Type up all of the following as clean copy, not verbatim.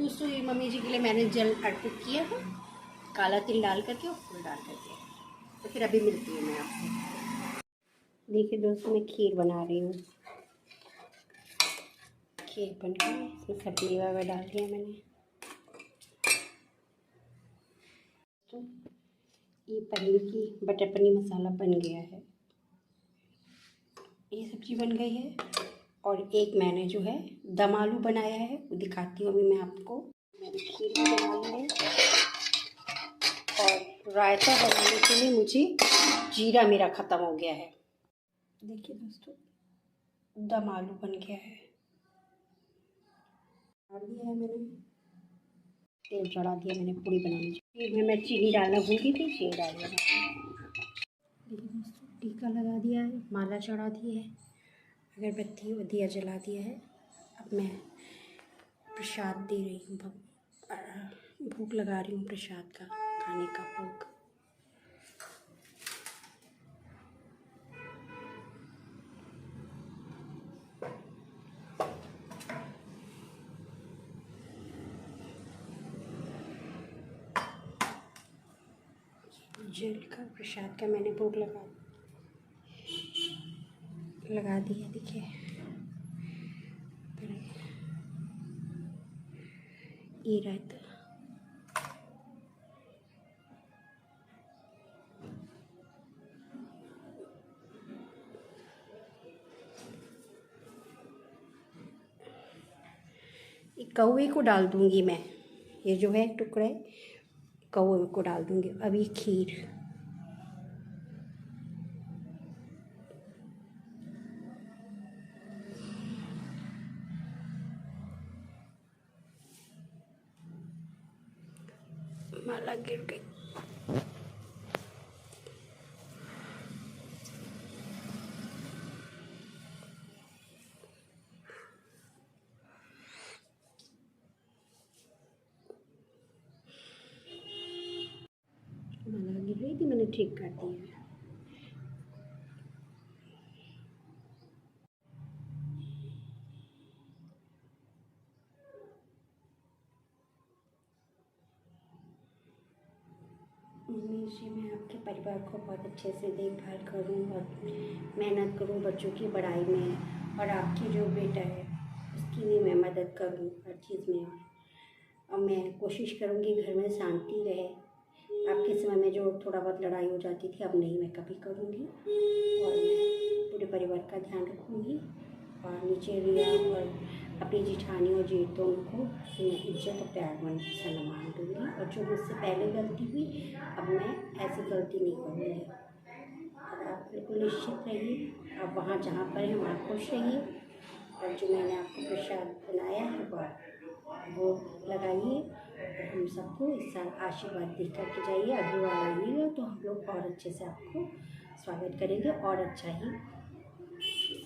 दोस्तों ये मम्मी जी के लिए मैंने जल अर्पित किया है, काला तिल डाल करके और फूल डाल करके। तो फिर अभी मिलती हूँ मैं आपको। देखिए दोस्तों मैं खीर बना रही हूँ। खीर बन गई, इसमें सब मेवा वेवा डाल दिया मैंने। तो ये पनीर की बटर पनीर मसाला बन गया है, ये सब्ज़ी बन गई है। और एक मैंने जो है दम आलू बनाया है, वो दिखाती हूँ अभी मैं आपको। मैंने खीर भी बना ली है और रायता बनाने के लिए मुझे जीरा मेरा ख़त्म हो गया है। देखिए दोस्तों दम आलू बन गया है, डाल दिया है मैंने, तेल चढ़ा दिया मैंने पूड़ी बनाने की। खीर में मैं चीनी डालना भूल गई थी, चीनी डाल दिया। देखिए दोस्तों टीका लगा दिया है, माला चढ़ा दी है, अगरबत्ती और दिया जला दिया है। अब मैं प्रसाद दे रही हूँ, भोग लगा रही हूँ प्रसाद का, खाने का भोग। जल का प्रसाद का मैंने भोग लगा दिया। देखिए ये रायता, कौवे को डाल दूंगी मैं, ये जो है टुकड़े कौवे को डाल दूंगी। अभी खीर माला गिर गई। माला गिर रही थी, मैंने ठीक कर दिया है। मम्मी जी मैं आपके परिवार को बहुत अच्छे से देखभाल करूँ और मेहनत करूँ बच्चों की पढ़ाई में, और आपकी जो बेटा है उसकी भी मैं मदद करूँ हर चीज़ में। और मैं कोशिश करूँगी घर में शांति रहे। आपके समय में जो थोड़ा बहुत लड़ाई हो जाती थी, अब नहीं मैं कभी करूँगी, और मैं पूरे परिवार का ध्यान रखूँगी। और नीचे रिया और अपनी जिठानी और जेठों को मैं इज्जत और प्यार मन सम्मान दूँगी। और जो मुझसे पहले गलती हुई, अब मैं ऐसी गलती नहीं करूँगी। और आप बिल्कुल निश्चित रहिए, आप वहाँ जहाँ पर हैं वहाँ खुश रहिए। और जो मैंने आपको प्रसाद बनाया है वो लगाइए, और हम सबको इस साल आशीर्वाद दे करके जाइए। अगली बार आइएगा तो हम लोग और अच्छे से आपको स्वागत करेंगे, और अच्छा ही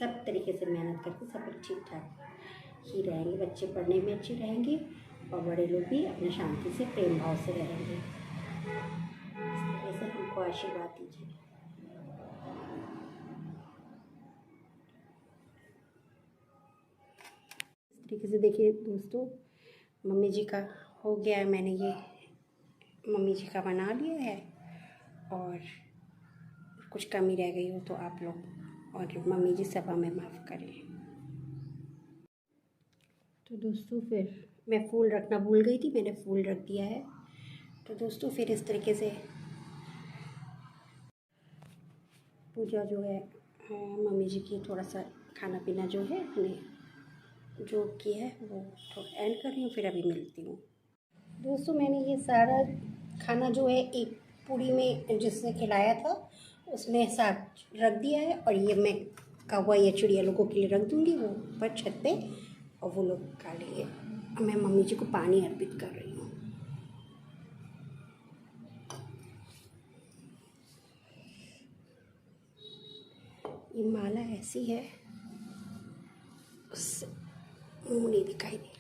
सब तरीके से मेहनत करके सब लोग ठीक ठाक ही रहेंगे। बच्चे पढ़ने में अच्छे रहेंगे और बड़े लोग भी अपने शांति से प्रेम भाव से रहेंगे। इस तरह से हमको आशीर्वाद दीजिए। इस तरीके से देखिए दोस्तों मम्मी जी का हो गया है, मैंने ये मम्मी जी का बना लिया है। और कुछ कमी रह गई हो तो आप लोग और मम्मी जी सभा में माफ़ करें। तो दोस्तों फिर मैं फूल रखना भूल गई थी, मैंने फूल रख दिया है। तो दोस्तों फिर इस तरीके से पूजा जो है मम्मी जी की, थोड़ा सा खाना पीना जो है मैंने जो किया है वो थोड़ा एंड कर रही हूँ, फिर अभी मिलती हूँ। दोस्तों मैंने ये सारा खाना जो है एक पूड़ी में जिसने खिलाया था उसमें साथ रख दिया है, और ये मैं कौवा या चिड़िया लोगों के लिए रख दूँगी वो ऊपर छत पे, और वो लोग खा लेंगे। अब मैं मम्मी जी को पानी अर्पित कर रही हूँ। ये माला ऐसी है उससे मुँह नहीं दिखाई दे,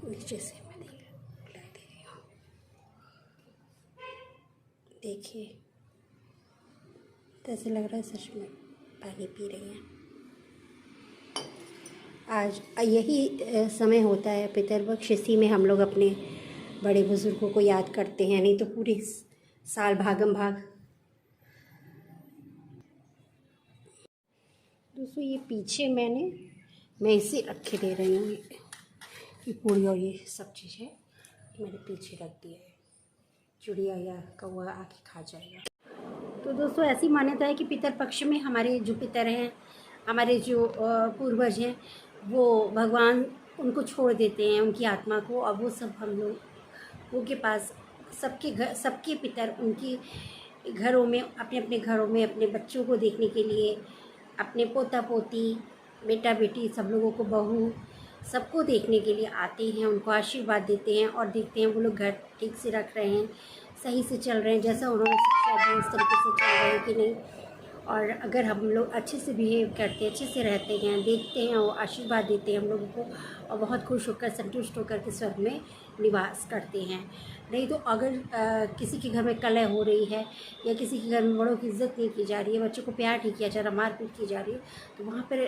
नीचे से मैं ला दे रही हूँ। देखिए कैसे लग रहा है, सच में पानी पी रही हैं। आज यही समय होता है पितरपक्ष। इसी में हम लोग अपने बड़े बुज़ुर्गों को याद करते हैं, नहीं तो पूरी साल भागम भाग। दोस्तों ये पीछे मैं इसे रखे दे रही हूँ, ये पूरी और ये सब चीज़ें मैंने पीछे रख दिया है, चिड़िया या कौवा आके खा जाएगा। तो दोस्तों ऐसी मान्यता है कि पितरपक्ष में हमारे जो पितर हैं, हमारे जो पूर्वज हैं, वो भगवान उनको छोड़ देते हैं, उनकी आत्मा को, और वो सब हम लोगों के पास सबके पितर उनकी घरों में, अपने अपने घरों में अपने बच्चों को देखने के लिए, अपने पोता पोती, बेटा बेटी, सब लोगों को, बहू, सबको देखने के लिए आते हैं, उनको आशीर्वाद देते हैं और देखते हैं वो लोग घर ठीक से रख रहे हैं, सही से चल रहे हैं, जैसा उन्होंने शिक्षा दी उस तरीके से चल रहे हैं कि नहीं। और अगर हम लोग अच्छे से बिहेव करते हैं, अच्छे से रहते हैं, देखते हैं, वो आशीर्वाद देते हैं हम लोगों को, और बहुत खुश होकर, संतुष्ट होकर के स्वर्ग में निवास करते हैं। नहीं तो अगर किसी के घर में कलह हो रही है, या किसी के घर में बड़ों की इज्जत नहीं की जा रही है, बच्चों को प्यार नहीं किया जा रहा, मारपीट की जा रही है, तो वहाँ पर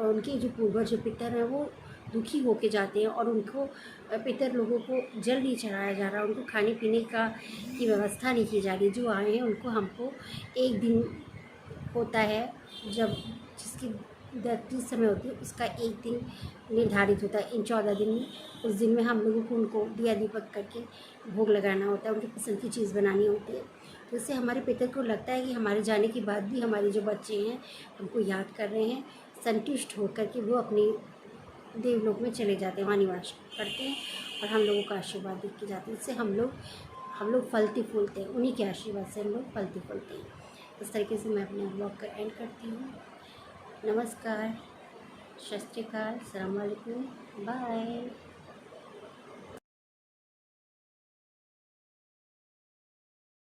उनके जो पूर्वज, जो पितर हैं, वो दुखी होके जाते हैं, और उनको पितर लोगों को जल नहीं चढ़ाया जा रहा, उनको खाने पीने की व्यवस्था नहीं की जा रही। जो आए हैं उनको, हमको एक दिन होता है जब जिसकी डेथ जिस समय होती है, उसका एक दिन निर्धारित होता है इन 14 दिन में। उस दिन में हम लोगों को उनको दिया दीपक करके भोग लगाना होता है, उनकी पसंद की चीज़ बनानी होती है। तो इससे हमारे पितर को लगता है कि हमारे जाने के बाद भी हमारे जो बच्चे हैं उनको याद कर रहे हैं, संतुष्ट होकर के वो अपनी देवलोक में चले जाते हैं, वहाँ निवास करते हैं, और हम लोगों का आशीर्वाद देख के जाते हैं। इससे हम लोग फलते फूलते हैं, उन्हीं के आशीर्वाद से हम लोग फलते फूलते हैं। इस तरीके से मैं अपने ब्लॉग का एंड करती हूँ। नमस्कार, सत श्री अकाल, अस्सलाम वालेकुम, बाय।